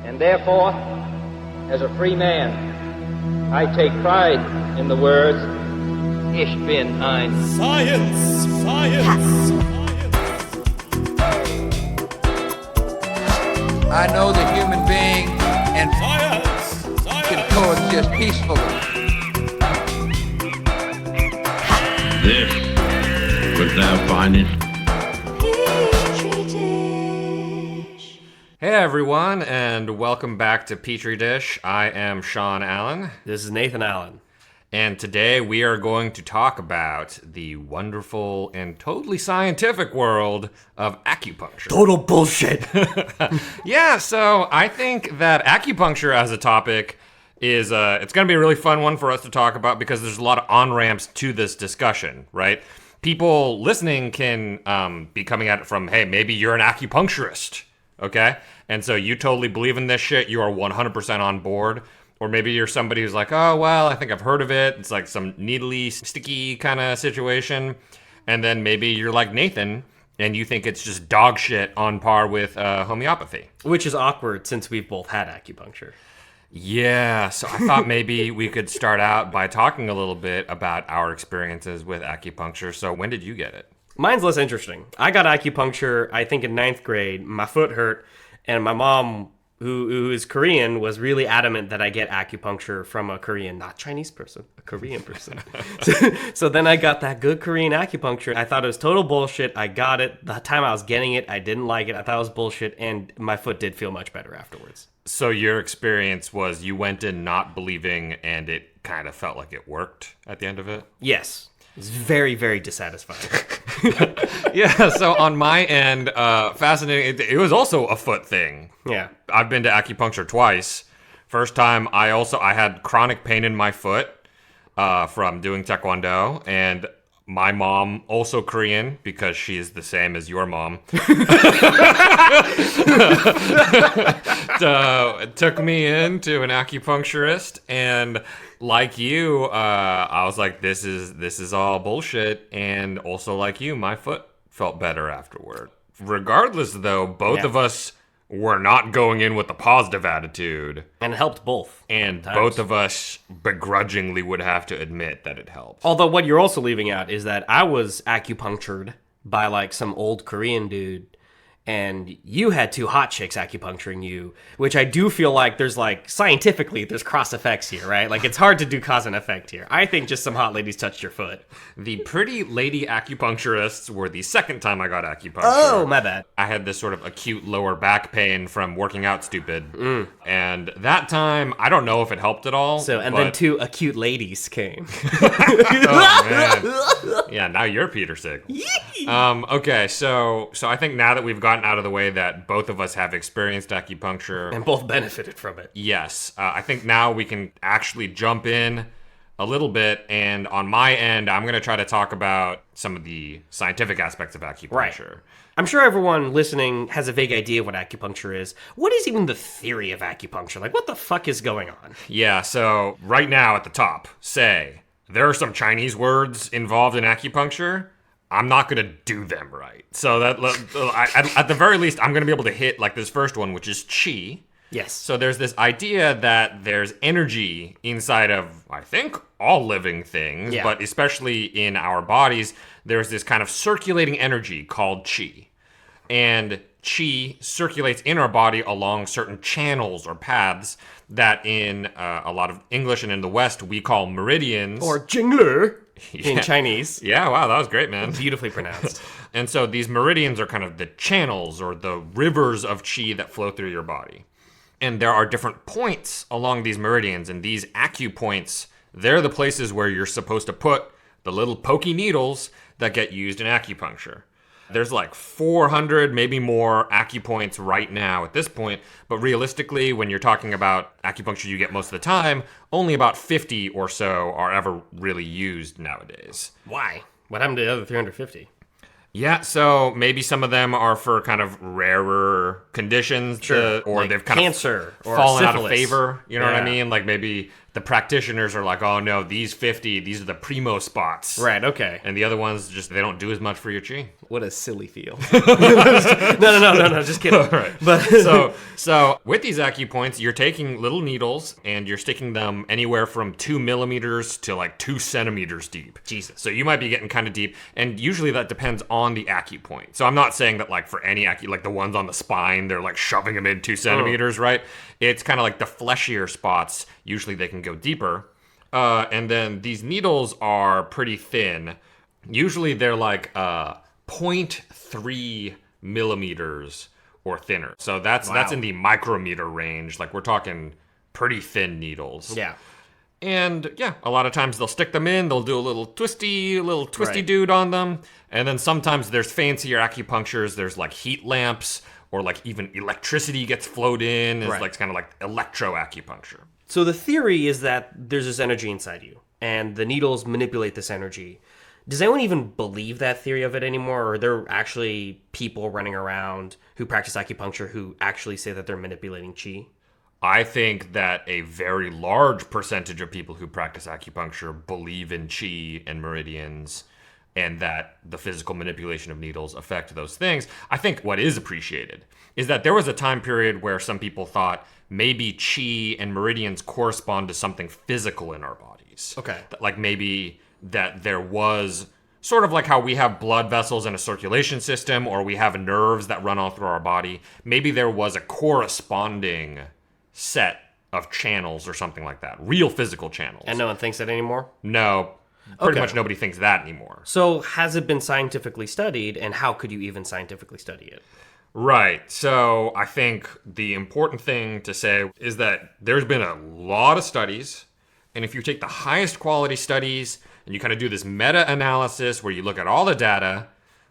And therefore, as a free man, I take pride in the words, Ich bin ein Science! Science! I know the human being and Science! can coexist peacefully. This was thou findest. Hey everyone, and welcome back to Petri Dish. I am Sean Allen. This is Nathan Allen. And today we are going to talk about the wonderful and totally scientific world of acupuncture. Total bullshit. Yeah, so I think that acupuncture as a topic is, it's going to be a really fun one for us to talk about because there's a lot of on-ramps to this discussion, right? People listening can be coming at it from, hey, maybe you're an acupuncturist, okay? And so you totally believe in this shit, you are 100% on board. Or maybe you're somebody who's like, oh, well, I think I've heard of it. It's like some needly, sticky kind of situation. And then maybe you're like Nathan, and you think it's just dog shit on par with homeopathy. Which is awkward since we've both had acupuncture. Yeah, so I thought maybe we could start out by talking a little bit about our experiences with acupuncture. So when did you get it? Mine's less interesting. I got acupuncture, I think, in 9th grade. My foot hurt, and my mom, who is Korean, was really adamant that I get acupuncture from a Korean, not Chinese person, a Korean person. So then I got that good Korean acupuncture. I thought it was total bullshit. I got it. The time I was getting it, I didn't like it. I thought it was bullshit, and my foot did feel much better afterwards. So your experience was you went in not believing, and it kind of felt like it worked at the end of it? Yes. It was very, very dissatisfying. Yeah, so on my end, fascinating. It was also a foot thing. Yeah. I've been to acupuncture twice. First time, I had chronic pain in my foot from doing taekwondo, and my mom, also Korean, because she is the same as your mom, took me in to an acupuncturist, and like you, I was like, this is all bullshit, and also like you, my foot felt better afterward. Regardless, though, both of us were not going in with a positive attitude. And it helped both. And times. Both of us begrudgingly would have to admit that it helped. Although what you're also leaving out is that I was acupunctured by like some old Korean dude, and you had two hot chicks acupuncturing you, which I do feel like there's like, scientifically, there's cross effects here, right? Like it's hard to do cause and effect here. I think just some hot ladies touched your foot. The pretty lady acupuncturists were the second time I got acupuncture. Oh, my bad. I had this sort of acute lower back pain from working out stupid. And that time, I don't know if it helped at all. Then two acute ladies came. Oh, man. Yeah, now you're Peter Sick. Okay, so I think now that we've gotten out of the way that both of us have experienced acupuncture. And both benefited from it. Yes. I think now we can actually jump in a little bit. And on my end, I'm going to try to talk about some of the scientific aspects of acupuncture. Right. I'm sure everyone listening has a vague idea of what acupuncture is. What is even the theory of acupuncture? Like, what the fuck is going on? Yeah, so right now at the top, say, there are some Chinese words involved in acupuncture. I'm not going to do them right. So that at the very least, I'm going to be able to hit like this first one, which is qi. Yes. So there's this idea that there's energy inside of, I think, all living things, but especially in our bodies, there's this kind of circulating energy called qi. And qi circulates in our body along certain channels or paths that in a lot of English and in the West, we call meridians. Or jingler. In Chinese. Yeah, wow, that was great, man. Beautifully pronounced. And so these meridians are kind of the channels or the rivers of qi that flow through your body. And there are different points along these meridians, and these acupoints, they're the places where you're supposed to put the little pokey needles that get used in acupuncture. There's like 400, maybe more acupoints right now at this point, but realistically, when you're talking about acupuncture you get most of the time, only about 50 or so are ever really used nowadays. Why? What happened to the other 350? Yeah, so maybe some of them are for kind of rarer conditions, Sure. or like they've kind cancer of or fallen syphilis. out of favor. You know what I mean? Like maybe the practitioners are like, oh no, these are the primo spots. Right, okay. And the other ones, just they don't do as much for your chi. What a silly feel. No, just kidding. Right. But so with these acupoints, you're taking little needles and you're sticking them anywhere from 2 millimeters to like 2 centimeters deep. Jesus. So you might be getting kind of deep, and usually that depends on the acupoint. So I'm not saying that like for any like the ones on the spine, they're like shoving them in 2 centimeters, right? It's kind of like the fleshier spots. Usually they can go deeper. And then these needles are pretty thin. Usually they're like 0.3 millimeters or thinner. So that's in the micrometer range. Like we're talking pretty thin needles. yeah. And yeah, a lot of times they'll stick them in, they'll do a little twisty Right. dude on them. And then sometimes there's fancier acupunctures. There's like heat lamps, or like even electricity gets flowed in. It's Right. like kind of like electroacupuncture. So the theory is that there's this energy inside you, and the needles manipulate this energy. Does anyone even believe that theory of it anymore, or are there actually people running around who practice acupuncture who actually say that they're manipulating chi? I think that a very large percentage of people who practice acupuncture believe in chi and meridians, and that the physical manipulation of needles affect those things. I think what is appreciated is that there was a time period where some people thought maybe chi and meridians correspond to something physical in our bodies. Okay. That, like maybe that there was sort of like how we have blood vessels in a circulation system, or we have nerves that run all through our body. Maybe there was a corresponding set of channels or something like that. Real physical channels. And no one thinks that anymore? No, pretty Okay. much nobody thinks that anymore. So has it been scientifically studied, and how could you even scientifically study it? Right. So I think the important thing to say is that there's been a lot of studies, and if you take the highest quality studies and you kind of do this meta-analysis where you look at all the data,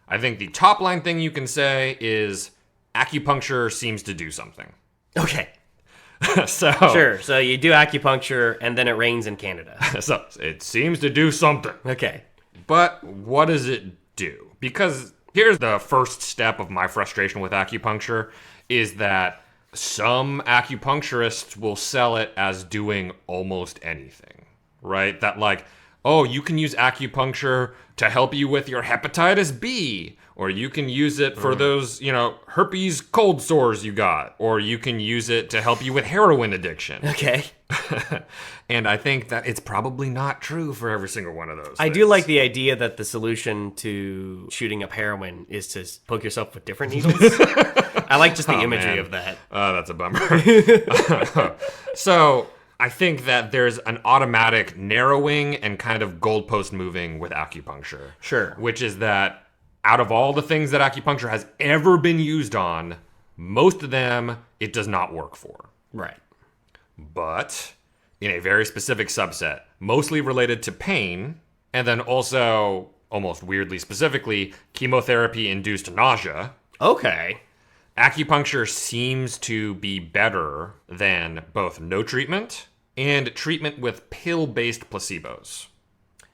I think the top line thing you can say is acupuncture seems to do something. Okay. So Sure. So you do acupuncture, and then it rains in Canada. So it seems to do something. Okay. But what does it do? Because here's the first step of my frustration with acupuncture is that some acupuncturists will sell it as doing almost anything, right? That like, oh, you can use acupuncture to help you with your hepatitis B, or you can use it for those, herpes cold sores you got, or you can use it to help you with heroin addiction. Okay. And I think that it's probably not true for every single one of those. I do things. like the idea that the solution to shooting up heroin is to poke yourself with different needles. I like just the imagery man. of that. That's a bummer. So I think that there's an automatic narrowing and kind of goalpost moving with acupuncture. Sure. Which is that out of all the things that acupuncture has ever been used on, most of them it does not work for. Right. But in a very specific subset, mostly related to pain, and then also, almost weirdly specifically, chemotherapy-induced nausea. Okay. Acupuncture seems to be better than both no treatment and treatment with pill-based placebos.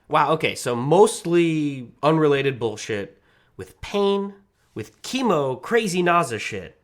Wow, okay, so mostly unrelated bullshit with pain, with chemo, crazy nausea shit.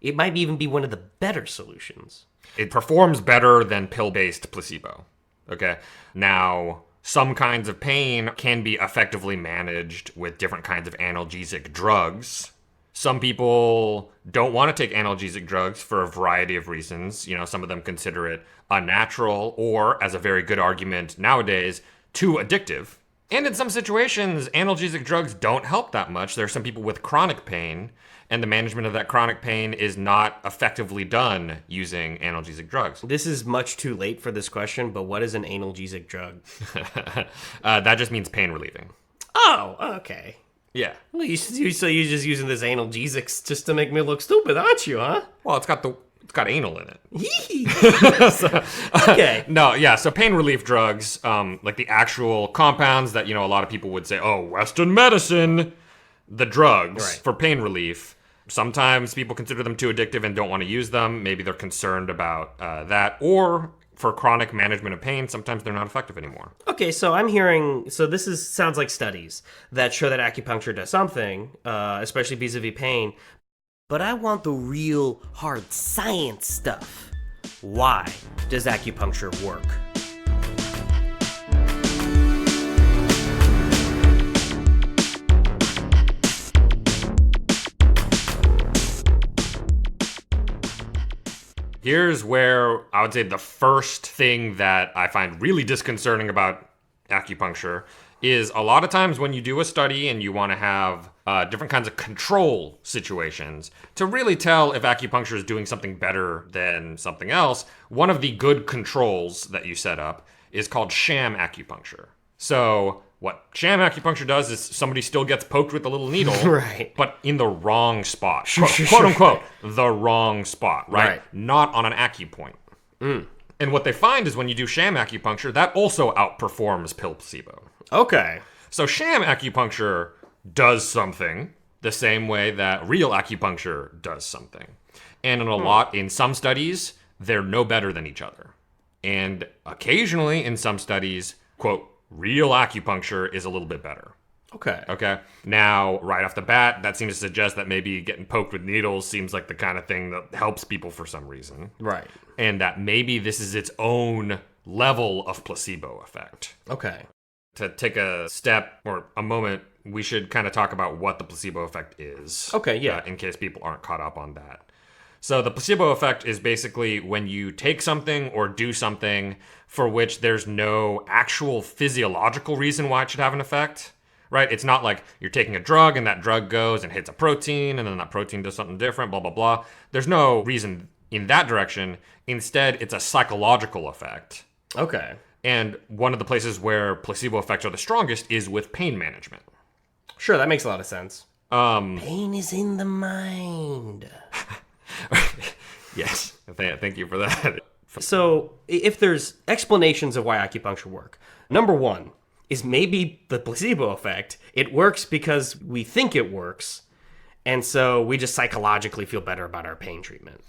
It might even be one of the better solutions. It performs better than pill-based placebo. Okay? Now, some kinds of pain can be effectively managed with different kinds of analgesic drugs. Some people don't want to take analgesic drugs for a variety of reasons. Some of them consider it unnatural or, as a very good argument nowadays, too addictive. And in some situations, analgesic drugs don't help that much. There are some people with chronic pain, and the management of that chronic pain is not effectively done using analgesic drugs. This is much too late for this question, but what is an analgesic drug? That just means pain relieving. Oh, okay. Yeah. Well, so you're just using this analgesics just to make me look stupid, aren't you, huh? Well, it's got anal in it. Okay. No, yeah. So pain relief drugs, like the actual compounds that a lot of people would say, oh, Western medicine, the drugs Right. for pain relief. Sometimes people consider them too addictive and don't want to use them. Maybe they're concerned about that, or for chronic management of pain, sometimes they're not effective anymore. Okay, so I'm hearing. So this sounds like studies that show that acupuncture does something, especially vis-a-vis pain. But I want the real hard science stuff. Why does acupuncture work? Here's where I would say the first thing that I find really disconcerting about acupuncture is a lot of times when you do a study and you want to have different kinds of control situations to really tell if acupuncture is doing something better than something else, one of the good controls that you set up is called sham acupuncture. So what sham acupuncture does is somebody still gets poked with a little needle, Right. but in the wrong spot, Sure. quote unquote, the wrong spot, right? Right. Not on an acupoint. And what they find is when you do sham acupuncture, that also outperforms pill placebo. Okay. So sham acupuncture does something the same way that real acupuncture does something. And in some studies, they're no better than each other. And occasionally in some studies, quote, real acupuncture is a little bit better. Okay. Now, right off the bat, that seems to suggest that maybe getting poked with needles seems like the kind of thing that helps people for some reason. Right. And that maybe this is its own level of placebo effect. Okay. To take a step or a moment, we should kind of talk about what the placebo effect is. Okay, yeah. In case people aren't caught up on that. So the placebo effect is basically when you take something or do something for which there's no actual physiological reason why it should have an effect, right? It's not like you're taking a drug and that drug goes and hits a protein and then that protein does something different, blah, blah, blah. There's no reason in that direction. Instead, it's a psychological effect. Okay. And one of the places where placebo effects are the strongest is with pain management. Sure, that makes a lot of sense. Pain is in the mind. Yes, thank you for that. So, if there's explanations of why acupuncture work, number one is maybe the placebo effect. It works because we think it works, and so we just psychologically feel better about our pain treatment.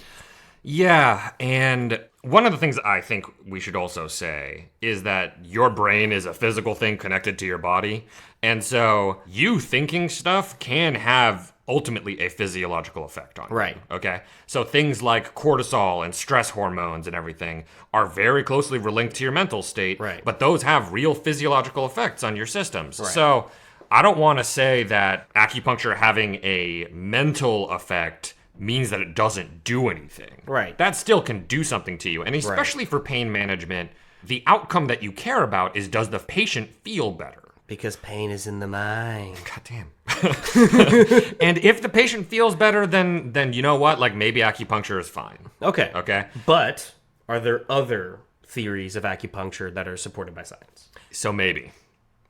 Yeah, and one of the things I think we should also say is that your brain is a physical thing connected to your body, and so you thinking stuff can have ultimately a physiological effect on you. Right. Okay? So things like cortisol and stress hormones and everything are very closely linked to your mental state, Right. but those have real physiological effects on your systems. Right. So I don't want to say that acupuncture having a mental effect means that it doesn't do anything. Right. That still can do something to you. And especially for pain management, the outcome that you care about is, does the patient feel better? Because pain is in the mind. God damn. And if the patient feels better, then you know what? Like maybe acupuncture is fine. Okay. But are there other theories of acupuncture that are supported by science? So maybe.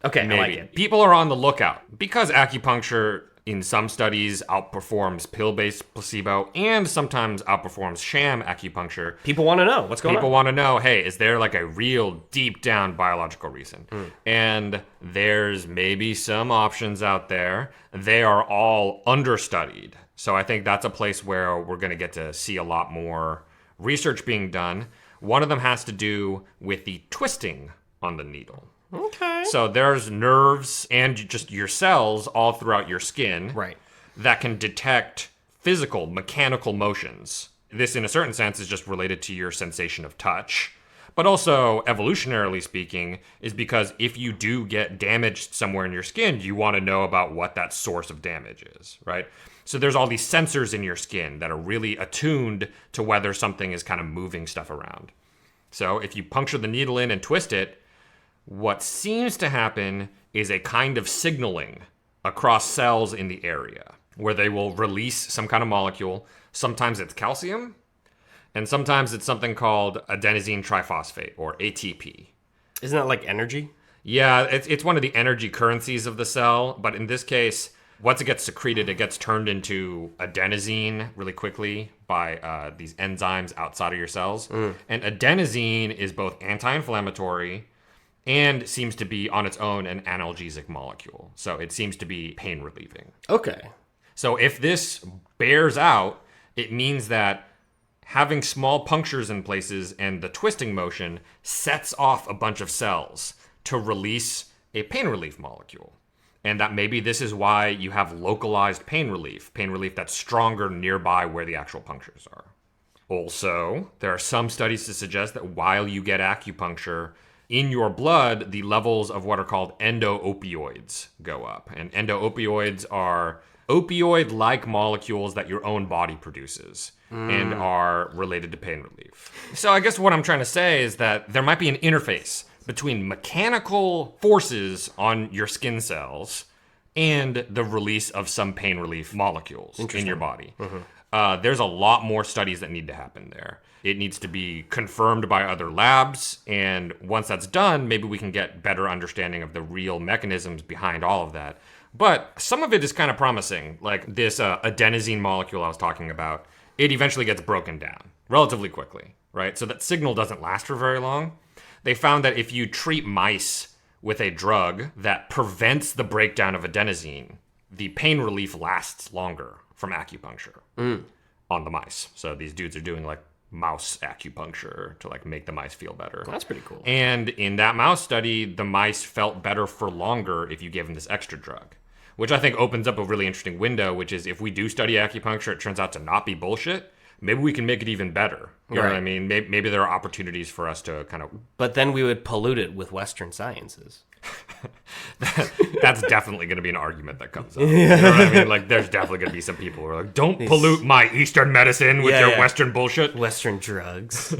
Okay, Maybe. I like it. People are on the lookout because acupuncture in some studies outperforms pill-based placebo and sometimes outperforms sham acupuncture. People want to know what's going People on. want to know, hey, is there like a real deep down biological reason? And there's maybe some options out there. They are all understudied. So I think that's a place where we're going to get to see a lot more research being done. One of them has to do with the twisting on the needle. Okay. So there's nerves and just your cells all throughout your skin Right. that can detect physical, mechanical motions. This, in a certain sense, is just related to your sensation of touch. But also, evolutionarily speaking, is because if you do get damaged somewhere in your skin, you want to know about what that source of damage is, right? So there's all these sensors in your skin that are really attuned to whether something is kind of moving stuff around. So if you puncture the needle in and twist it, what seems to happen is a kind of signaling across cells in the area where they will release some kind of molecule. Sometimes it's calcium, and sometimes it's something called adenosine triphosphate, or ATP. Isn't that like energy? Yeah, it's one of the energy currencies of the cell, but in this case, once it gets secreted, it gets turned into adenosine really quickly by these enzymes outside of your cells. And adenosine is both anti-inflammatory and seems to be on its own an analgesic molecule. So it seems to be pain relieving. Okay. So if this bears out, it means that having small punctures in places and the twisting motion sets off a bunch of cells to release a pain relief molecule. And that maybe this is why you have localized pain relief that's stronger nearby where the actual punctures are. Also, there are some studies to suggest that while you get acupuncture, in your blood, the levels of what are called endo-opioids go up. And endo-opioids are opioid-like molecules that your own body produces and are related to pain relief. So I guess what I'm trying to say is that there might be an interface between mechanical forces on your skin cells and the release of some pain relief molecules in your body. There's a lot more studies that need to happen there. It needs to be confirmed by other labs, and once that's done, maybe we can get better understanding of the real mechanisms behind all of that. But some of it is kind of promising, like this adenosine molecule I was talking about. It eventually gets broken down relatively quickly, right? So that signal doesn't last for very long. They found that if you treat mice with a drug that prevents the breakdown of adenosine, the pain relief lasts longer from acupuncture on the mice. So these dudes are doing like mouse acupuncture to like make the mice feel better. That's pretty cool. And in that mouse study, the mice felt better for longer if you gave them this extra drug, which I think opens up a really interesting window, which is if we do study acupuncture, it turns out to not be bullshit, maybe we can make it even better. You know what I mean? Maybe there are opportunities for us to kind of... But then we would pollute it with Western sciences. That's definitely going to be an argument that comes up. You know what I mean? Like, there's definitely going to be some people who are like, don't pollute my Eastern medicine with your Western bullshit. Western drugs.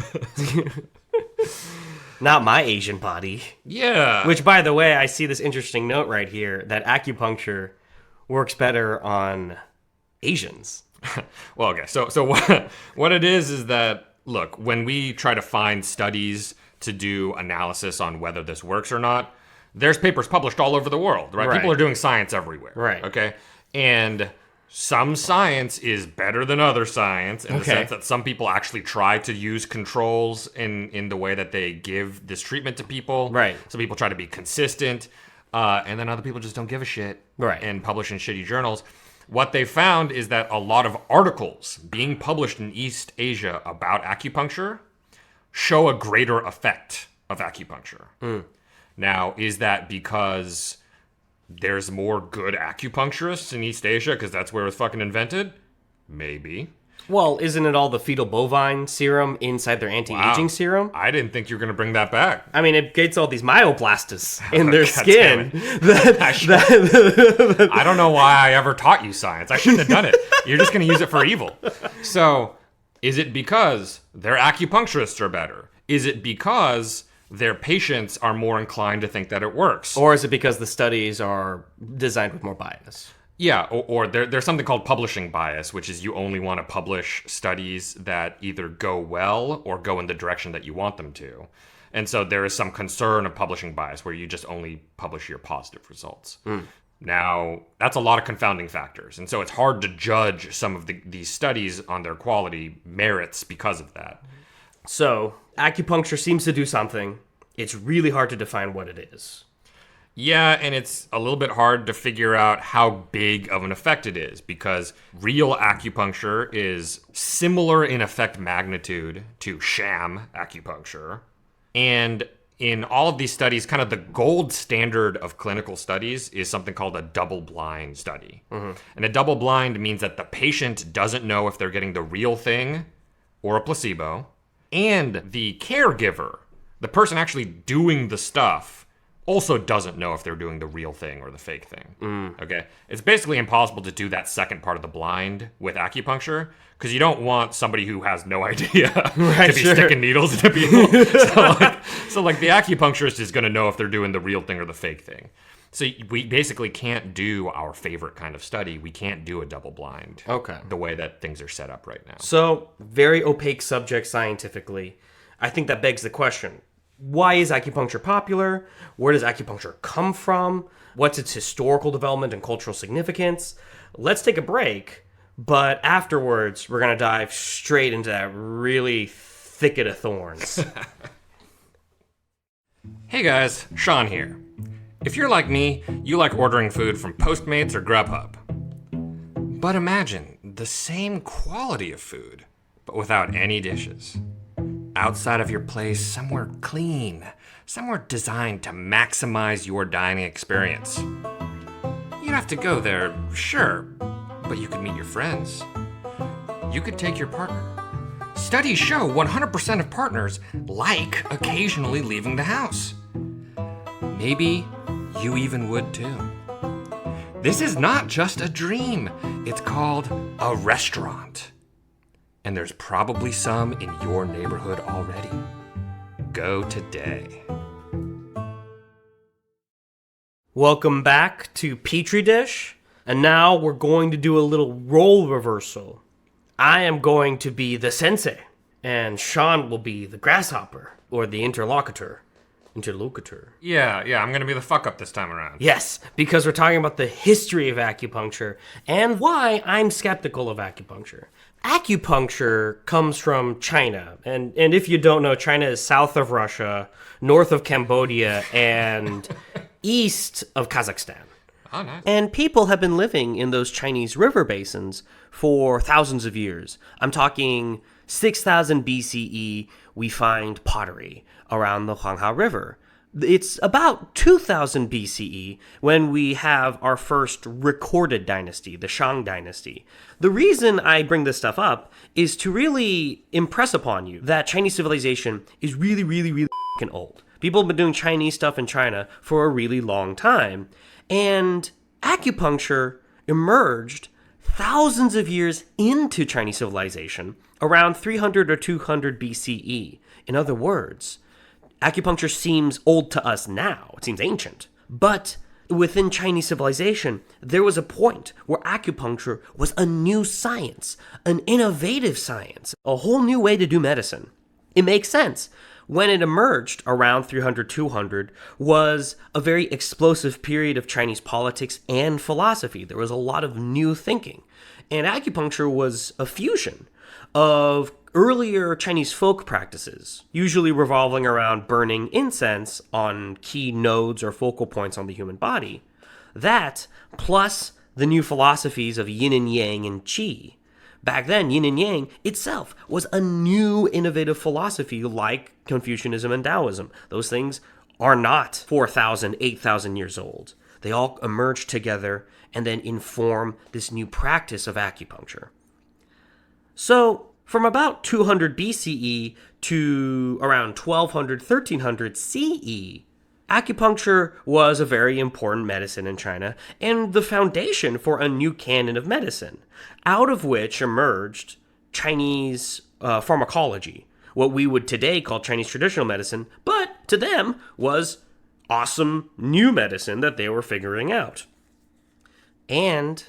Not my Asian body. Yeah. Which, by the way, I see this interesting note right here that acupuncture works better on Asians. Well, okay. So what it is that, look, when we try to find studies to do analysis on whether this works or not, there's papers published all over the world, right? People are doing science everywhere. Right. Okay. And some science is better than other science in the sense that some people actually try to use controls in the way that they give this treatment to people. Right. Some people try to be consistent, and then other people just don't give a shit and publish in shitty journals. What they found is that a lot of articles being published in East Asia about acupuncture show a greater effect of acupuncture. Now, is that because there's more good acupuncturists in East Asia because that's where it was fucking invented? Maybe. Well, isn't it all the fetal bovine serum inside their anti-aging serum? I didn't think you were going to bring that back. I mean, it gets all these myoblastus in their skin. I don't know why I ever taught you science. I shouldn't have done it. You're just going to use it for evil. So, is it because their acupuncturists are better? Is it because their patients are more inclined to think that it works? Or is it because the studies are designed with more bias? Yeah, or there's something called publishing bias, which is you only want to publish studies that either go well or go in the direction that you want them to. And so there is some concern of publishing bias where you just only publish your positive results. Now, that's a lot of confounding factors. And so it's hard to judge some of these studies on their quality merits because of that. So, acupuncture seems to do something. It's really hard to define what it is. Yeah, and it's a little bit hard to figure out how big of an effect it is because real acupuncture is similar in effect magnitude to sham acupuncture. And in all of these studies, kind of the gold standard of clinical studies is something called a double-blind study. And a double-blind means that the patient doesn't know if they're getting the real thing or a placebo, and the caregiver, the person actually doing the stuff, also doesn't know if they're doing the real thing or the fake thing. Okay? It's basically impossible to do that second part of the blind with acupuncture because you don't want somebody who has no idea to be sticking needles into people. so the acupuncturist is going to know if they're doing the real thing or the fake thing. So we basically can't do our favorite kind of study. We can't do a double blind. Okay. The way that things are set up right now. So, very opaque subject scientifically. I think that begs the question. Why is acupuncture popular? Where does acupuncture come from? What's its historical development and cultural significance? Let's take a break, but afterwards, we're going to dive straight into that really thicket of thorns. Hey guys, Sean here. If you're like me, you like ordering food from Postmates or Grubhub. But imagine the same quality of food, but without any dishes. Outside of your place, somewhere clean, somewhere designed to maximize your dining experience. You'd have to go there, sure, but you could meet your friends. You could take your partner. Studies show 100% of partners like occasionally leaving the house. Maybe you even would too. This is not just a dream. It's called a restaurant. And there's probably some in your neighborhood already. Go today. Welcome back to Petri Dish. And now we're going to do a little role reversal. I am going to be the sensei, and Sean will be the grasshopper, or the interlocutor. Yeah, I'm going to be the fuck up this time around. Yes, because we're talking about the history of acupuncture and why I'm skeptical of acupuncture. Acupuncture comes from China, and if you don't know, China is south of Russia, north of Cambodia, and east of Kazakhstan. Oh, nice. And people have been living in those Chinese river basins for thousands of years. I'm talking 6,000 BCE, we find pottery around the Huanghe River. It's about 2000 BCE when we have our first recorded dynasty, the Shang dynasty. The reason I bring this stuff up is to really impress upon you that Chinese civilization is really, really, really fucking old. People have been doing Chinese stuff in China for a really long time. And acupuncture emerged thousands of years into Chinese civilization, around 300 or 200 BCE. In other words, acupuncture seems old to us now. It seems ancient. But within Chinese civilization, there was a point where acupuncture was a new science, an innovative science, a whole new way to do medicine. It makes sense. When it emerged around 300, 200 was a very explosive period of Chinese politics and philosophy. There was a lot of new thinking. And acupuncture was a fusion of earlier Chinese folk practices, usually revolving around burning incense on key nodes or focal points on the human body. That, plus the new philosophies of yin and yang and qi. Back then, yin and yang itself was a new innovative philosophy like Confucianism and Taoism. Those things are not 4,000, 8,000 years old. They all emerge together and then inform this new practice of acupuncture. So, from about 200 BCE to around 1200, 1300 CE, acupuncture was a very important medicine in China and the foundation for a new canon of medicine, out of which emerged Chinese pharmacology, what we would today call Chinese traditional medicine, but to them was awesome new medicine that they were figuring out. And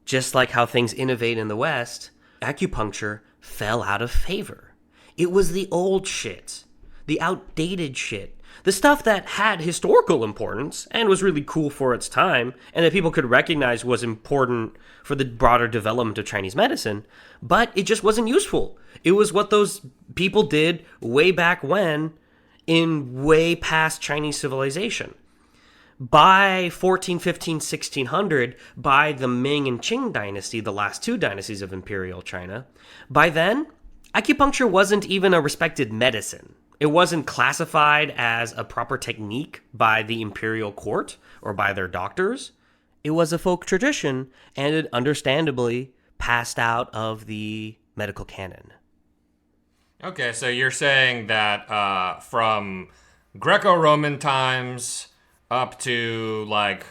just like how things innovate in the West, acupuncture fell out of favor. It was the old shit, the outdated shit, the stuff that had historical importance and was really cool for its time and that people could recognize was important for the broader development of Chinese medicine, but it just wasn't useful. It was what those people did way back when in way past Chinese civilization. By 1415, 1600, by the Ming and Qing dynasty, the last two dynasties of imperial China, by then, acupuncture wasn't even a respected medicine. It wasn't classified as a proper technique by the imperial court or by their doctors. It was a folk tradition, and it understandably passed out of the medical canon. Okay, so you're saying that from Greco-Roman times up to, like,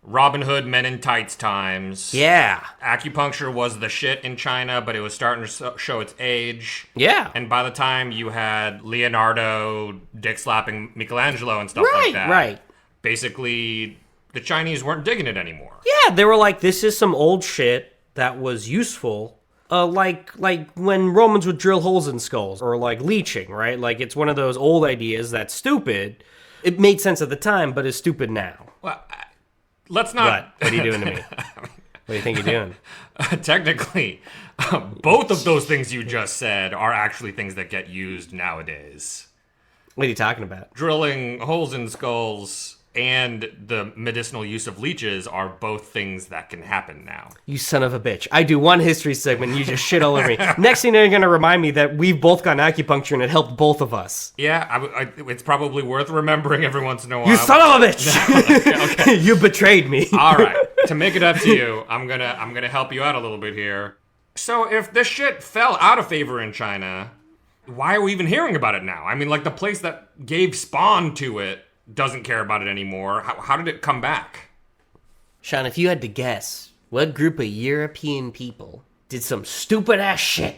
Robin Hood Men in Tights times. Yeah. Acupuncture was the shit in China, but it was starting to show its age. Yeah. And by the time you had Leonardo dick-slapping Michelangelo and stuff like that. Right. Basically, the Chinese weren't digging it anymore. Yeah, they were like, this is some old shit that was useful. Like when Romans would drill holes in skulls, or like leeching, right? Like, it's one of those old ideas that's stupid. It made sense at the time, but is stupid now. Well, let's not... What are you doing to me? What do you think you're doing? Technically, both of those things you just said are actually things that get used nowadays. What are you talking about? Drilling holes in skulls and the medicinal use of leeches are both things that can happen now. You son of a bitch. I do one history segment and you just shit all over me. Next thing you're going to remind me that we've both gotten acupuncture and it helped both of us. Yeah, it's probably worth remembering every once in a while. You son of a bitch! Okay. You betrayed me. All right. To make it up to you, I'm gonna help you out a little bit here. So if this shit fell out of favor in China, why are we even hearing about it now? I mean, like, the place that gave spawn to it doesn't care about it anymore. How did it come back? Sean, if you had to guess, what group of European people did some stupid ass shit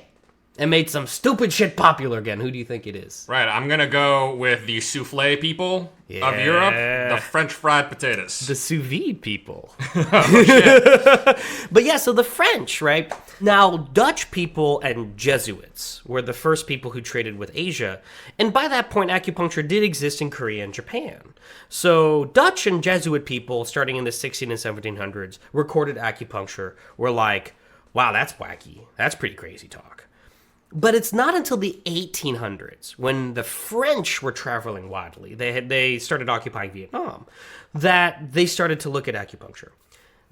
and made some stupid shit popular again, who do you think it is? Right, I'm gonna go with the souffle people of Yeah. Europe, the French fried potatoes. The sous vide people. Oh, shit. But yeah, so the French, right? Now, Dutch people and Jesuits were the first people who traded with Asia. And by that point, acupuncture did exist in Korea and Japan. So Dutch and Jesuit people, starting in the 16 and 1700s, recorded acupuncture were like, wow, that's wacky. That's pretty crazy talk. But it's not until the 1800s, when the French were traveling widely, they started occupying Vietnam, that they started to look at acupuncture.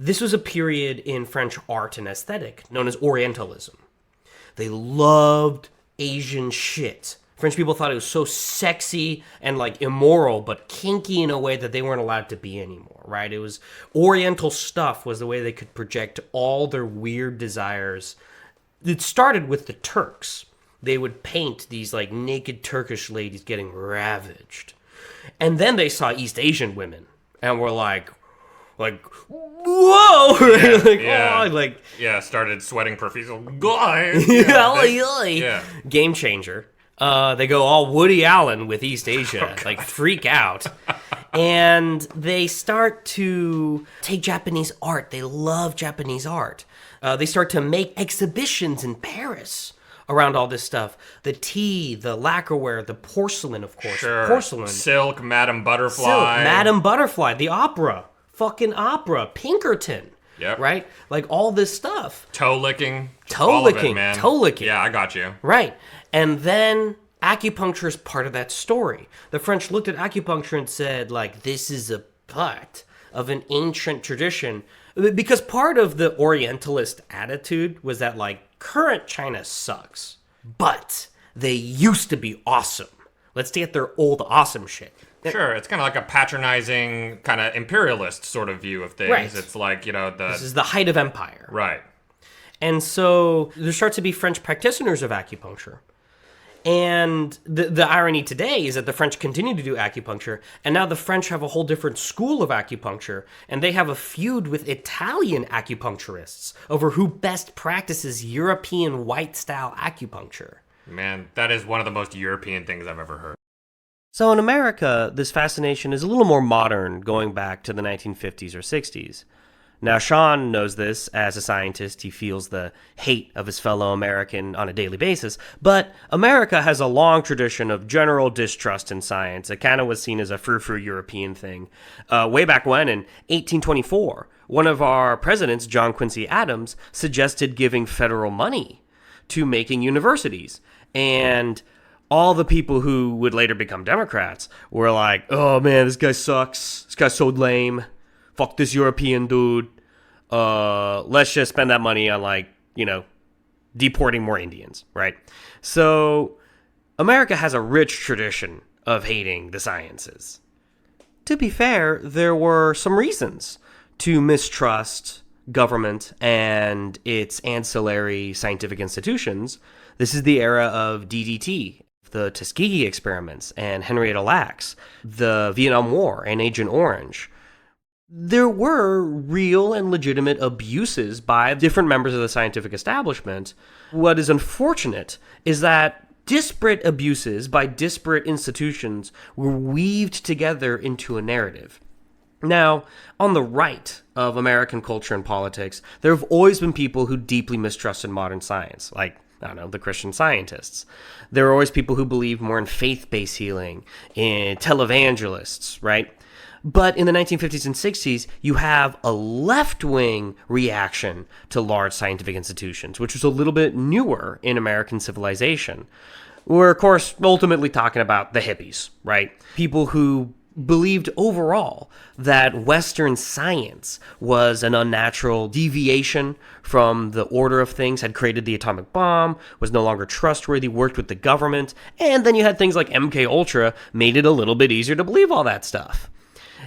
This was a period in French art and aesthetic known as Orientalism. They loved Asian shit. French people thought it was so sexy and like immoral, but kinky in a way that they weren't allowed to be anymore, right? It was Oriental stuff was the way they could project all their weird desires. It started with the Turks. They would paint these like naked Turkish ladies getting ravaged. And then they saw East Asian women and were like, whoa! Started sweating profusely. God. Yeah. Game changer. They go all Woody Allen with East Asia, like freak out. And they start to take Japanese art. They love Japanese art. They start to make exhibitions in Paris around all this stuff. The tea, the lacquerware, the porcelain, of course. Sure. Porcelain. Silk, Madame Butterfly. Silk, Madame Butterfly, the opera. Fucking opera. Pinkerton. Yep. Right? Like all this stuff. Toe licking. Toe all of it, licking. man. Toe licking. Yeah, I got you. Right. And then acupuncture is part of that story. The French looked at acupuncture and said, like, this is a part of an ancient tradition. Because part of the Orientalist attitude was that, like, current China sucks, but they used to be awesome. Let's get their old awesome shit. Sure, it's kind of like a patronizing, kind of imperialist sort of view of things. Right. It's like, This is the height of empire. Right. And so there starts to be French practitioners of acupuncture. And the irony today is that the French continue to do acupuncture, and now the French have a whole different school of acupuncture, and they have a feud with Italian acupuncturists over who best practices European white-style acupuncture. Man, that is one of the most European things I've ever heard. So in America, this fascination is a little more modern, going back to the 1950s or 60s. Now, Sean knows this. As a scientist, he feels the hate of his fellow American on a daily basis. But America has a long tradition of general distrust in science. It kind of was seen as a frou-frou European thing. Way back when, in 1824, one of our presidents, John Quincy Adams, suggested giving federal money to making universities. And all the people who would later become Democrats were like, oh man, this guy sucks. This guy's so lame. Fuck this European dude. Let's just spend that money on, deporting more Indians, right? So America has a rich tradition of hating the sciences. To be fair, there were some reasons to mistrust government and its ancillary scientific institutions. This is the era of DDT, the Tuskegee experiments and Henrietta Lacks, the Vietnam War and Agent Orange. There were real and legitimate abuses by different members of the scientific establishment. What is unfortunate is that disparate abuses by disparate institutions were weaved together into a narrative. Now, on the right of American culture and politics, there have always been people who deeply mistrusted modern science, like, the Christian Scientists. There are always people who believe more in faith-based healing, in televangelists, right? But in the 1950s and 60s, you have a left-wing reaction to large scientific institutions, which was a little bit newer in American civilization. We're, of course, ultimately talking about the hippies, right? People who believed overall that Western science was an unnatural deviation from the order of things, had created the atomic bomb, was no longer trustworthy, worked with the government, and then you had things like MK Ultra made it a little bit easier to believe all that stuff.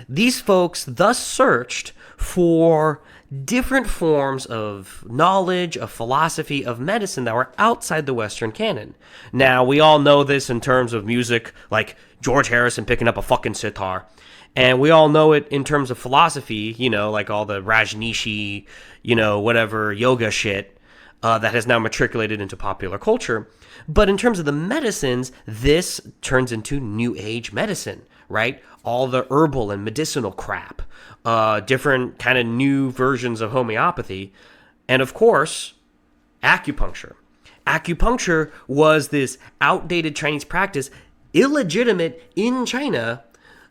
These folks thus searched for different forms of knowledge, of philosophy, of medicine that were outside the Western canon. Now, we all know this in terms of music, like George Harrison picking up a fucking sitar. And we all know it in terms of philosophy, like all the Rajneeshi, whatever yoga shit that has now matriculated into popular culture. But in terms of the medicines, this turns into New Age medicine, right? All the herbal and medicinal crap, different kind of new versions of homeopathy, and of course, acupuncture. Acupuncture was this outdated Chinese practice, illegitimate in China,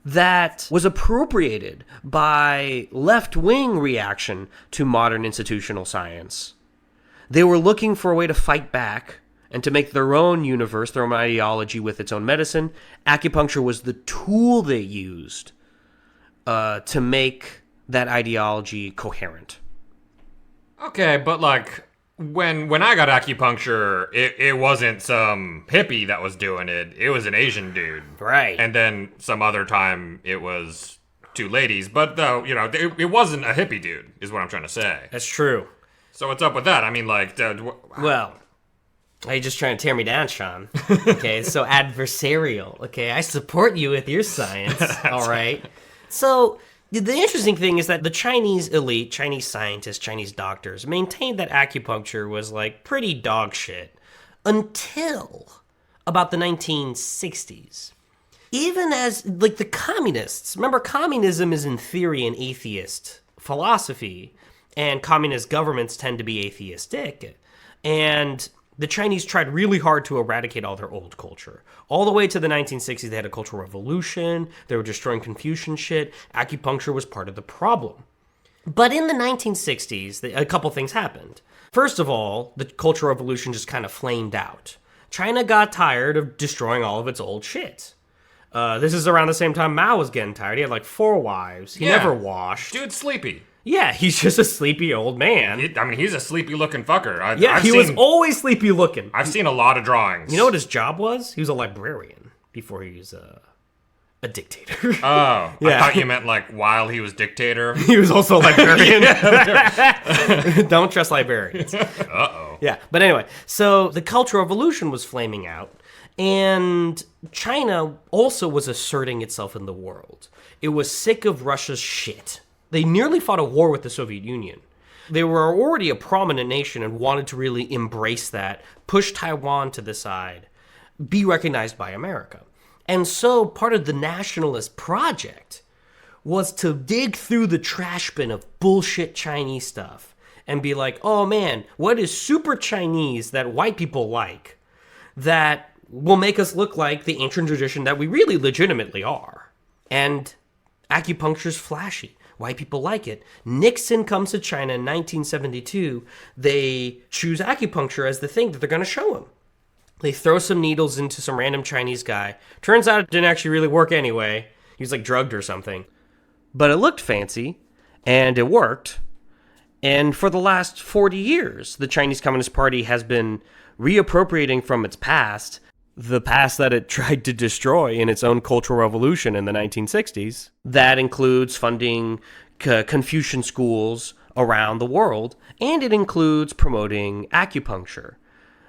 that was appropriated by left-wing reaction to modern institutional science. They were looking for a way to fight back and to make their own universe, their own ideology with its own medicine. Acupuncture was the tool they used to make that ideology coherent. Okay, but like when I got acupuncture, it wasn't some hippie that was doing it. It was an Asian dude. Right. And then some other time it was two ladies. But though, it wasn't a hippie dude, is what I'm trying to say. That's true. So what's up with that? I mean, like, Well, are you just trying to tear me down, Sean? Okay, so adversarial. Okay, I support you with your science. All right. So the interesting thing is that the Chinese elite, Chinese scientists, Chinese doctors maintained that acupuncture was like pretty dog shit until about the 1960s. Even as like the communists, remember communism is in theory an atheist philosophy, and communist governments tend to be atheistic. And the Chinese tried really hard to eradicate all their old culture. All the way to the 1960s, they had a cultural revolution. They were destroying Confucian shit. Acupuncture was part of the problem. But in the 1960s, a couple things happened. First of all, the cultural revolution just kind of flamed out. China got tired of destroying all of its old shit. This is around the same time Mao was getting tired. He had like 4 wives. He never washed. Dude's sleepy. Yeah, he's just a sleepy old man. He's a sleepy-looking fucker. He was always sleepy-looking. I've seen a lot of drawings. You know what his job was? He was a librarian before he was a dictator. Oh, yeah. I thought you meant like while he was dictator. He was also a librarian. Don't trust librarians. Uh-oh. Yeah, but anyway, so the Cultural Revolution was flaming out, and China also was asserting itself in the world. It was sick of Russia's shit. They nearly fought a war with the Soviet Union. They were already a prominent nation and wanted to really embrace that, push Taiwan to the side, be recognized by America. And so part of the nationalist project was to dig through the trash bin of bullshit Chinese stuff and be like, oh man, what is super Chinese that white people like that will make us look like the ancient tradition that we really legitimately are? And acupuncture's flashy. White people like it. Nixon comes to China in 1972. They choose acupuncture as the thing that they're going to show him. They throw some needles into some random Chinese guy. Turns out it didn't actually really work anyway. He was like drugged or something. But it looked fancy, and it worked. And for the last 40 years, the Chinese Communist Party has been reappropriating from its past, the past that it tried to destroy in its own cultural revolution in the 1960s. That includes funding Confucian schools around the world, and it includes promoting acupuncture.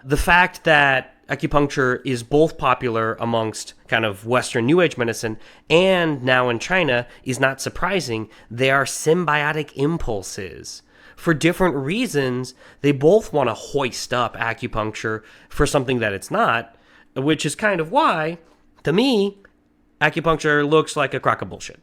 The fact that acupuncture is both popular amongst kind of Western New Age medicine and now in China is not surprising. They are symbiotic impulses. For different reasons, they both want to hoist up acupuncture for something that it's not, which is kind of why, to me, acupuncture looks like a crock of bullshit.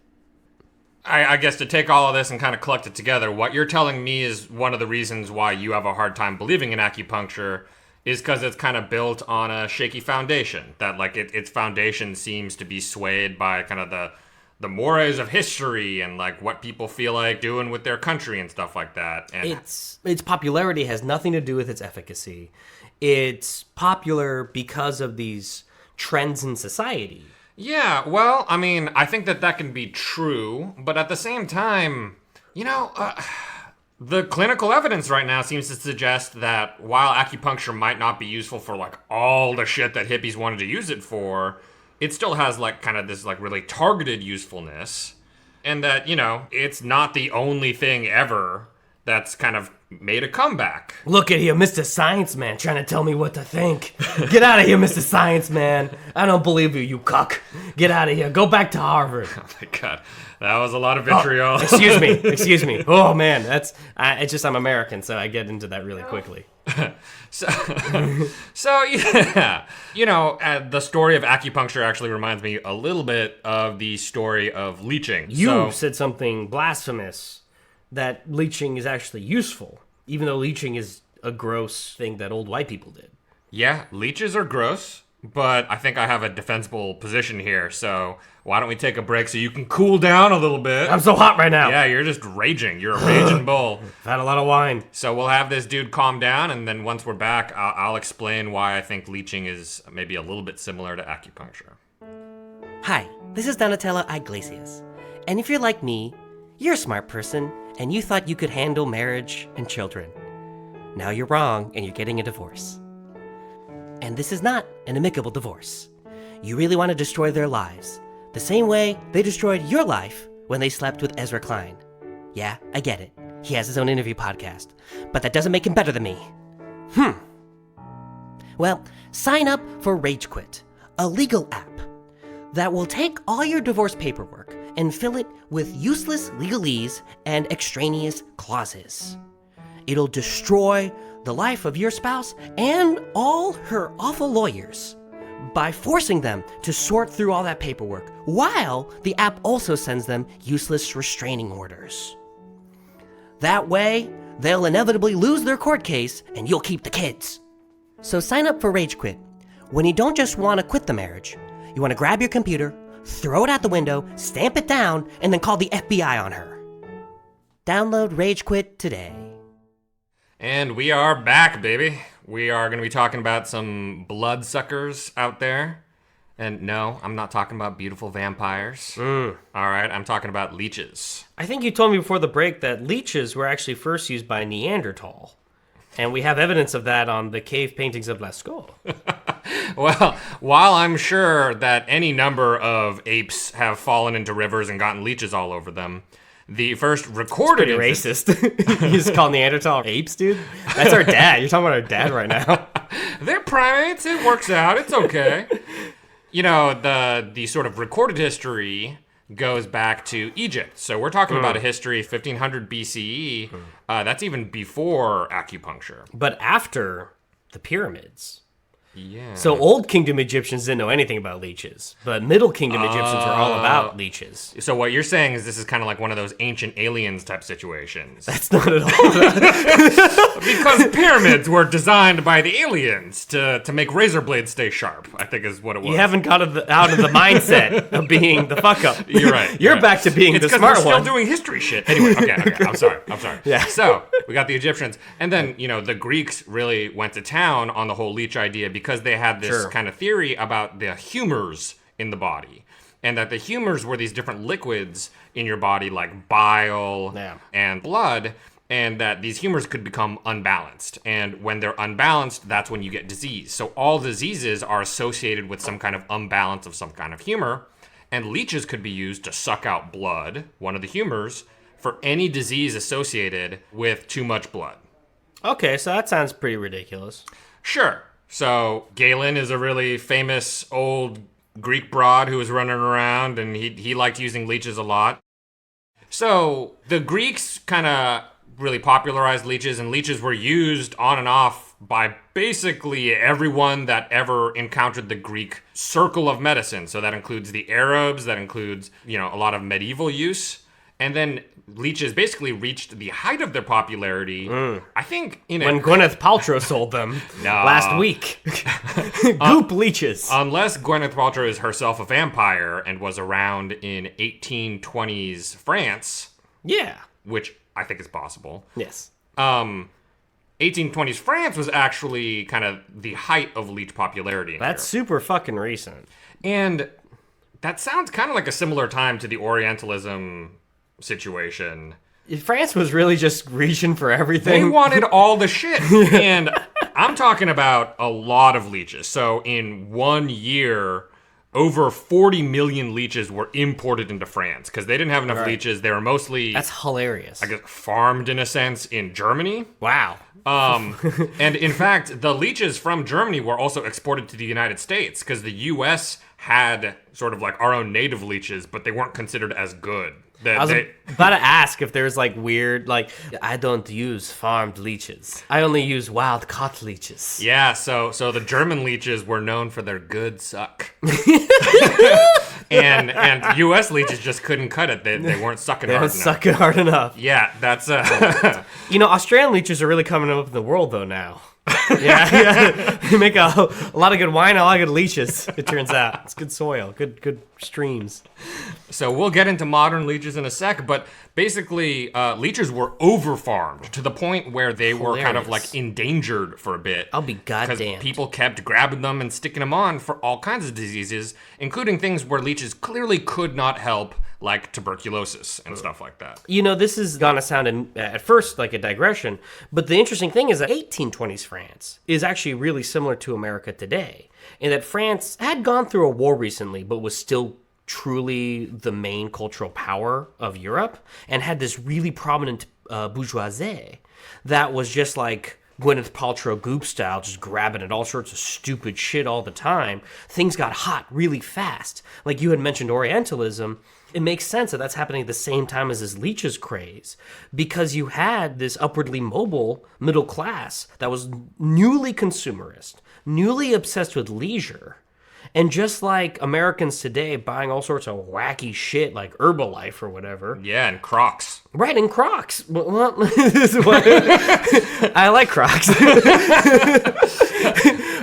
I guess to take all of this and kind of collect it together, what you're telling me is one of the reasons why you have a hard time believing in acupuncture is because it's kind of built on a shaky foundation. That like its foundation seems to be swayed by kind of the mores of history and like what people feel like doing with their country and stuff like that. And its popularity has nothing to do with its efficacy. It's popular because of these trends in society. Yeah, well, I mean, I think that can be true, but at the same time, the clinical evidence right now seems to suggest that while acupuncture might not be useful for like all the shit that hippies wanted to use it for, it still has like kind of this like really targeted usefulness, and that, it's not the only thing ever that's kind of made a comeback. Look at here, Mr. Science Man, trying to tell me what to think. Get out of here, Mr. Science Man. I don't believe you, you cuck. Get out of here. Go back to Harvard. Oh my god, that was a lot of vitriol. Excuse me. Oh man, it's just I'm American, so I get into that really quickly. So yeah, the story of acupuncture actually reminds me a little bit of the story of leeching. You said something blasphemous, that leeching is actually useful, even though leeching is a gross thing that old white people did. Yeah, leeches are gross, but I think I have a defensible position here, so why don't we take a break so you can cool down a little bit? I'm so hot right now. Yeah, you're just raging. You're a raging bull. I've had a lot of wine. So we'll have this dude calm down, and then once we're back, I'll explain why I think leeching is maybe a little bit similar to acupuncture. Hi, this is Donatella Iglesias. And if you're like me, you're a smart person, and you thought you could handle marriage and children. Now you're wrong, and you're getting a divorce. And this is not an amicable divorce. You really want to destroy their lives, the same way they destroyed your life when they slept with Ezra Klein. Yeah, I get it. He has his own interview podcast, but that doesn't make him better than me. Well, sign up for Rage Quit, a legal app that will take all your divorce paperwork and fill it with useless legalese and extraneous clauses. It'll destroy the life of your spouse and all her awful lawyers by forcing them to sort through all that paperwork, while the app also sends them useless restraining orders. That way, they'll inevitably lose their court case and you'll keep the kids. So sign up for Rage Quit. When you don't just want to quit the marriage, you want to grab your computer, throw it out the window, stamp it down, and then call the FBI on her. Download Rage Quit today. And we are back, baby. We are going to be talking about some bloodsuckers out there. And no, I'm not talking about beautiful vampires. All right, I'm talking about leeches. I think you told me before the break that leeches were actually first used by Neanderthal. And we have evidence of that on the cave paintings of Lascaux. Well, while I'm sure that any number of apes have fallen into rivers and gotten leeches all over them, the first recorded Pretty racist. You just call Neanderthal apes, dude? That's our dad. You're talking about our dad right now. They're primates. It works out. It's okay. The sort of recorded history goes back to Egypt. So we're talking about a history 1500 BCE. That's even before acupuncture. But after the pyramids. Yeah. So Old Kingdom Egyptians didn't know anything about leeches, but Middle Kingdom Egyptians were all about leeches. So what you're saying is this is kind of like one of those ancient aliens type situations. That's not at all. Because pyramids were designed by the aliens to make razor blades stay sharp, I think is what it was. You haven't got out of the mindset of being the fuck up. You're right. You're back to being the smart we're one. still doing history shit. Anyway, okay. I'm sorry. Yeah. So we got the Egyptians, and then the Greeks really went to town on the whole leech idea because they had this kind of theory about the humors in the body, and that the humors were these different liquids in your body, like bile and blood, and that these humors could become unbalanced. And when they're unbalanced, that's when you get disease. So all diseases are associated with some kind of unbalance of some kind of humor, and leeches could be used to suck out blood, one of the humors, for any disease associated with too much blood. Okay, so that sounds pretty ridiculous. Sure. So Galen is a really famous old Greek broad who was running around, and he liked using leeches a lot. So the Greeks kind of really popularized leeches, and leeches were used on and off by basically everyone that ever encountered the Greek circle of medicine. So that includes the Arabs, that includes, a lot of medieval use. And then leeches basically reached the height of their popularity, I think, when Gwyneth Paltrow sold them last week. Goop leeches. Unless Gwyneth Paltrow is herself a vampire and was around in 1820s France. Yeah. Which I think is possible. Yes. 1820s France was actually kind of the height of leech popularity. That's super fucking recent. And that sounds kind of like a similar time to the Orientalism situation. France was really just reaching for everything. They wanted all the shit. And I'm talking about a lot of leeches. So in 1 year, over 40 million leeches were imported into France because they didn't have enough leeches. They were mostly, That's hilarious. I guess, farmed in a sense in Germany. Wow. And in fact, the leeches from Germany were also exported to the United States because the U.S. had sort of like our own native leeches, but they weren't considered as good. I was about to ask if there's like weird, like, I don't use farmed leeches. I only use wild caught leeches. Yeah, so the German leeches were known for their good suck. and U.S. leeches just couldn't cut it. They weren't sucking They hard don't enough. suck it hard enough. Yeah, that's Australian leeches are really coming up in the world though now. yeah. They make a lot of good wine, a lot of good leeches, it turns out. It's good soil, good streams. So we'll get into modern leeches in a sec, but basically leeches were over-farmed to the point where they were kind of like endangered for a bit. I'll be goddamned. Because people kept grabbing them and sticking them on for all kinds of diseases, including things where leeches clearly could not help, like tuberculosis and stuff like that. This is gonna sound at first like a digression, but the interesting thing is that 1820s France is actually really similar to America today, in that France had gone through a war recently, but was still truly the main cultural power of Europe, and had this really prominent bourgeoisie that was just like Gwyneth Paltrow Goop style, just grabbing at all sorts of stupid shit all the time. Things got hot really fast. Like you had mentioned Orientalism, it makes sense that that's happening at the same time as this leeches craze, because you had this upwardly mobile middle class that was newly consumerist, newly obsessed with leisure, and just like Americans today buying all sorts of wacky shit like Herbalife or whatever. Yeah, and Crocs. Right, and Crocs. Well, this is what I like Crocs.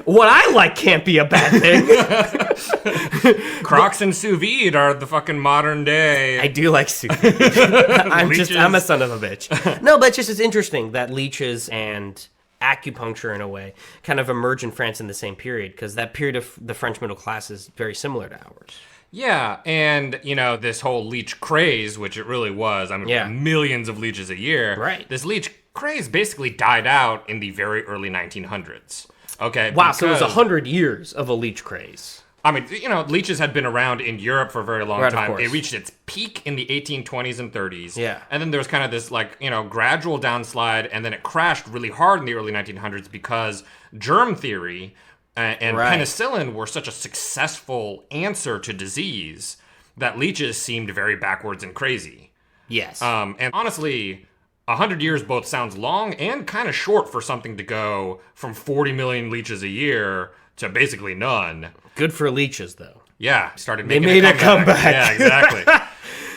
What I like can't be a bad thing. Crocs and sous vide are the fucking modern day. I do like sous vide. I'm a son of a bitch. No, but it's interesting that leeches and acupuncture in a way kind of emerge in France in the same period, because that period of the French middle class is very similar to ours. Yeah, and, this whole leech craze, which it really was, millions of leeches a year. Right. This leech craze basically died out in the very early 1900s. Okay. Wow, so it was 100 years of a leech craze. I mean, leeches had been around in Europe for a very long time. Of course. It reached its peak in the 1820s and 30s. Yeah. And then there was kind of this, gradual downslide, and then it crashed really hard in the early 1900s because germ theory and penicillin were such a successful answer to disease that leeches seemed very backwards and crazy. Yes. And honestly, 100 years both sounds long and kind of short for something to go from 40 million leeches a year to basically none. Good for leeches, though. Yeah, started They making made a comeback. Yeah, exactly.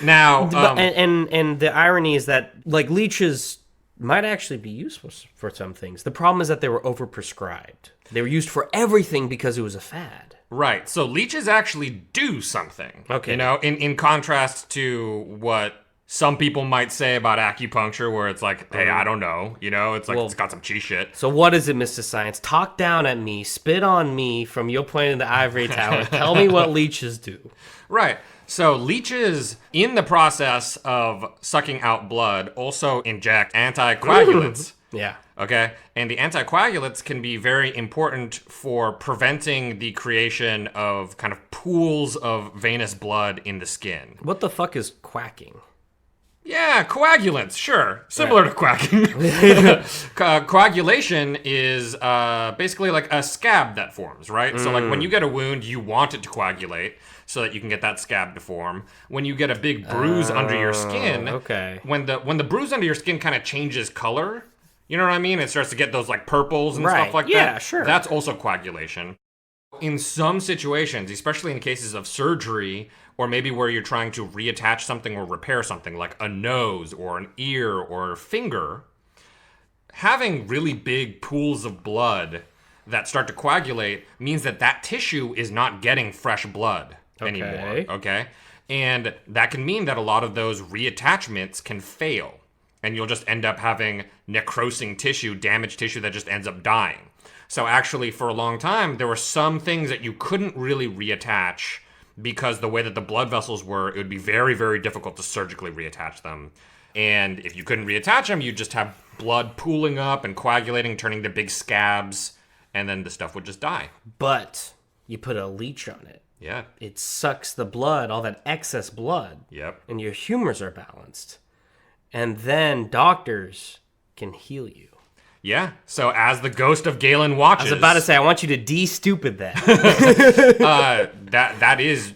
Now, and the irony is that leeches might actually be useful for some things. The problem is that they were overprescribed. They were used for everything because it was a fad. Right. So leeches actually do something. Okay. In contrast to what some people might say about acupuncture, where it's like, hey, I don't know. It's like, it's got some cheese shit. So what is it, Mr. Science? Talk down at me, spit on me from your point in the ivory tower. Tell me what leeches do. Right. So leeches, in the process of sucking out blood, also inject anticoagulants. Yeah. Okay? And the anticoagulants can be very important for preventing the creation of kind of pools of venous blood in the skin. What the fuck is quacking? Yeah, coagulants, sure. Similar to quacking. Coagulation is basically like a scab that forms, right? So like when you get a wound, you want it to coagulate so that you can get that scab to form. When you get a big bruise under your skin, when the bruise under your skin kind of changes color, you know what I mean? It starts to get those like purples and stuff like that. Yeah, sure. That's also coagulation. In some situations, especially in cases of surgery, or maybe where you're trying to reattach something or repair something, like a nose or an ear or a finger, having really big pools of blood that start to coagulate means that tissue is not getting fresh blood anymore, okay? And that can mean that a lot of those reattachments can fail, and you'll just end up having necrosing tissue, damaged tissue that just ends up dying. So actually, for a long time, there were some things that you couldn't really reattach because the way that the blood vessels were, it would be very, very difficult to surgically reattach them. And if you couldn't reattach them, you'd just have blood pooling up and coagulating, turning to big scabs, and then the stuff would just die. But you put a leech on it. Yeah. It sucks the blood, all that excess blood. Yep. And your humors are balanced. And then doctors can heal you. Yeah. So as the ghost of Galen watches, I was about to say, I want you to de-stupid that. that is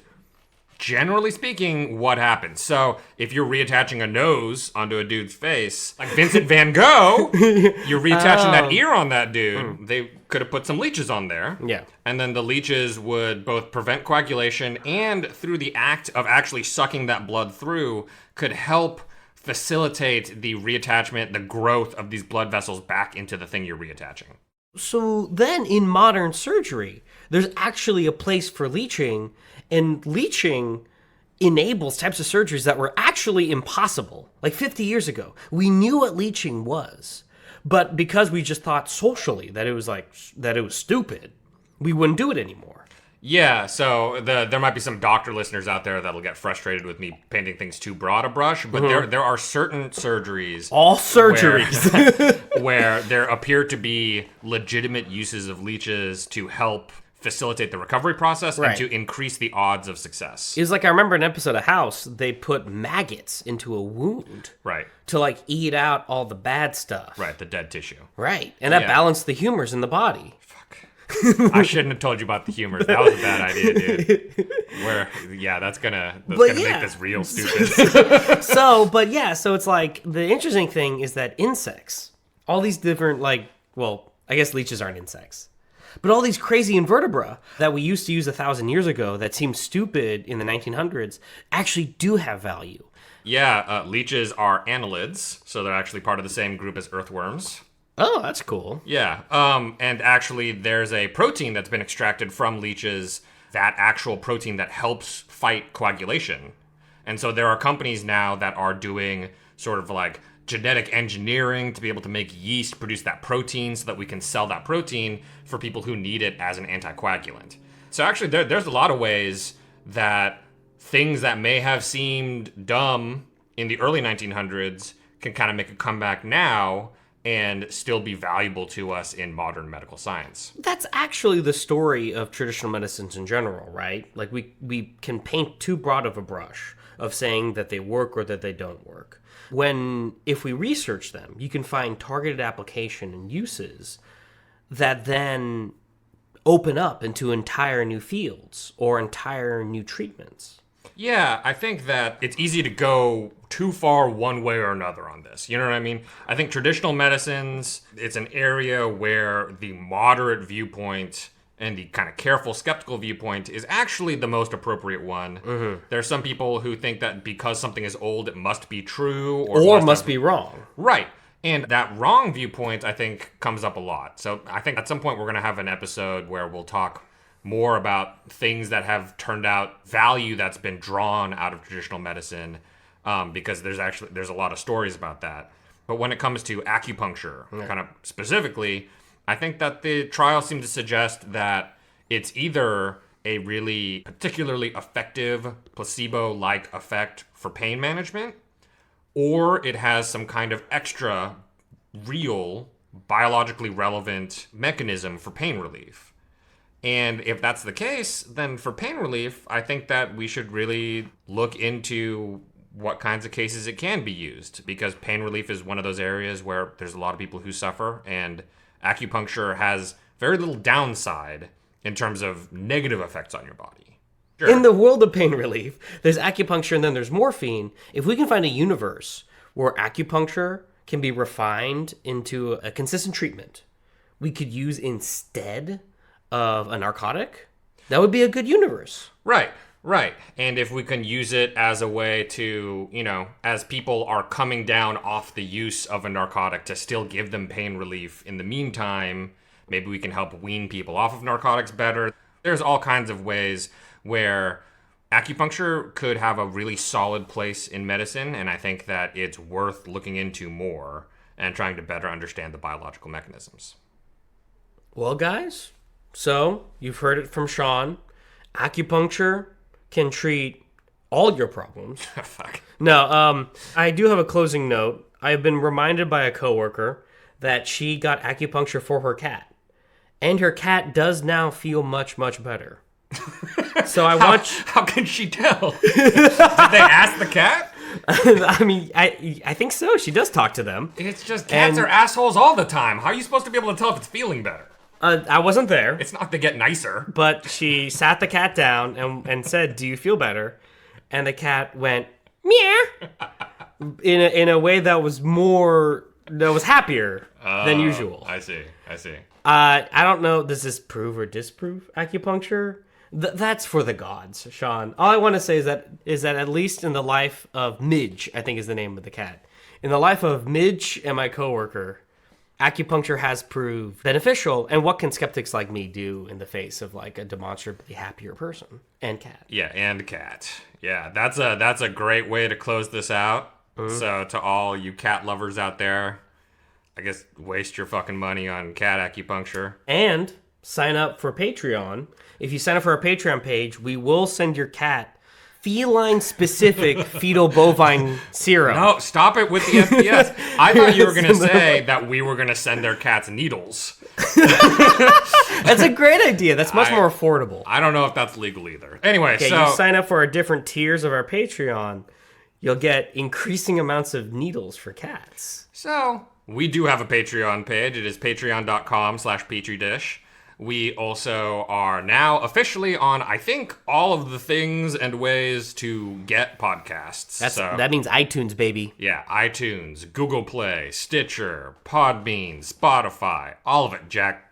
generally speaking what happens. So if you're reattaching a nose onto a dude's face, like Vincent Van Gogh, you're reattaching that ear on that dude. They could have put some leeches on there. Yeah. And then the leeches would both prevent coagulation and through the act of actually sucking that blood through could help facilitate the reattachment, the growth of these blood vessels back into the thing you're reattaching. So then in modern surgery, there's actually a place for leeching, and leeching enables types of surgeries that were actually impossible. Like 50 years ago, we knew what leeching was, but because we just thought socially that it was stupid, we wouldn't do it anymore. Yeah, so there might be some doctor listeners out there that'll get frustrated with me painting things too broad a brush, but there are certain surgeries... All surgeries. where there appear to be legitimate uses of leeches to help facilitate the recovery process and to increase the odds of success. It was like, I remember an episode of House, they put maggots into a wound. Right. To like eat out all the bad stuff. Right, the dead tissue. Right. And that balanced the humors in the body. I shouldn't have told you about the humors. That was a bad idea, dude. That's gonna make this real stupid. So it's like, the interesting thing is that insects, all these different, I guess leeches aren't insects, but all these crazy invertebrate that we used to use 1,000 years ago that seemed stupid in the 1900s actually do have value. Yeah, leeches are annelids, so they're actually part of the same group as earthworms. Oh, that's cool. Yeah, and actually there's a protein that's been extracted from leeches, that actual protein that helps fight coagulation. And so there are companies now that are doing sort of like genetic engineering to be able to make yeast produce that protein so that we can sell that protein for people who need it as an anticoagulant. So actually there's a lot of ways that things that may have seemed dumb in the early 1900s can kind of make a comeback now and still be valuable to us in modern medical science. That's actually the story of traditional medicines in general, right? Like we can paint too broad of a brush of saying that they work or that they don't work. When, if we research them, you can find targeted application and uses that then open up into entire new fields or entire new treatments. Yeah, I think that it's easy to go too far one way or another on this. You know what I mean? I think traditional medicines, it's an area where the moderate viewpoint and the kind of careful, skeptical viewpoint is actually the most appropriate one. Mm-hmm. There are some people who think that because something is old, it must be true. Or must be wrong. Right. And that wrong viewpoint, I think, comes up a lot. So I think at some point we're going to have an episode where we'll talk more about things that have turned out value that's been drawn out of traditional medicine, because there's a lot of stories about that. But when it comes to acupuncture, kind of specifically, I think that the trials seem to suggest that it's either a really particularly effective placebo-like effect for pain management, or it has some kind of extra real biologically relevant mechanism for pain relief. And if that's the case, then for pain relief, I think that we should really look into what kinds of cases it can be used, because pain relief is one of those areas where there's a lot of people who suffer, and acupuncture has very little downside in terms of negative effects on your body. Sure. In the world of pain relief, there's acupuncture and then there's morphine. If we can find a universe where acupuncture can be refined into a consistent treatment we could use instead of a narcotic, that would be a good universe. Right. And if we can use it as a way to, as people are coming down off the use of a narcotic, to still give them pain relief in the meantime, maybe we can help wean people off of narcotics better. There's all kinds of ways where acupuncture could have a really solid place in medicine, and I think that it's worth looking into more and trying to better understand the biological mechanisms. Well, guys, so you've heard it from Sean. Acupuncture can treat all your problems. Fuck. No, I do have a closing note. I've been reminded by a coworker that she got acupuncture for her cat, and her cat does now feel much, much better. So I want. How can she tell? Did they ask the cat? I mean, I think so. She does talk to them. It's just cats are assholes all the time. How are you supposed to be able to tell if it's feeling better? I wasn't there. It's not they get nicer. But she sat the cat down and said, "Do you feel better?" And the cat went meow in a way that was happier than usual. I see. I don't know. Does this prove or disprove acupuncture? That's for the gods, Sean. All I want to say is that at least in the life of Midge, I think is the name of the cat. In the life of Midge and my coworker, acupuncture has proved beneficial. And what can skeptics like me do in the face of like a demonstrably happier person and cat? Yeah, and cat. Yeah, that's a great way to close this out. So to all you cat lovers out there, I guess waste your fucking money on cat acupuncture. And sign up for Patreon. If you sign up for our Patreon page, we will send your cat feline-specific fetal bovine serum. No, stop it with the FPS. I thought you were going to say that we were going to send their cats needles. That's a great idea. That's much more affordable. I don't know if that's legal either. Anyway, Okay, so you sign up for our different tiers of our Patreon, you'll get increasing amounts of needles for cats. So we do have a Patreon page. It is patreon.com/petridish. We also are now officially on, I think, all of the things and ways to get podcasts. That means iTunes, baby. Yeah, iTunes, Google Play, Stitcher, Podbean, Spotify, all of it, Jack.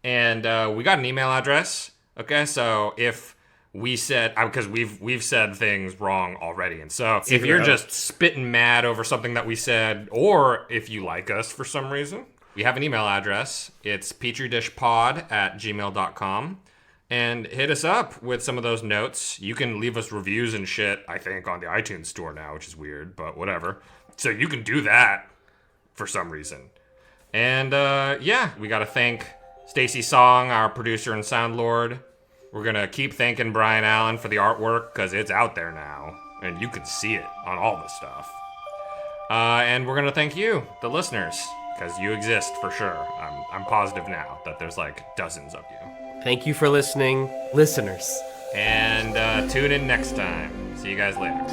And we got an email address. Okay, so if we said, because we've said things wrong already, and so if you're just spitting mad over something that we said, or if you like us for some reason, we have an email address. It's petridishpod@gmail.com. And hit us up with some of those notes. You can leave us reviews and shit, I think, on the iTunes store now, which is weird, but whatever. So you can do that for some reason. And yeah, we got to thank Stacy Song, our producer and sound lord. We're going to keep thanking Brian Allen for the artwork because it's out there now. And you can see it on all the stuff. And we're going to thank you, the listeners. Because you exist for sure. I'm positive now that there's like dozens of you. Thank you for listening, listeners. And tune in next time. See you guys later.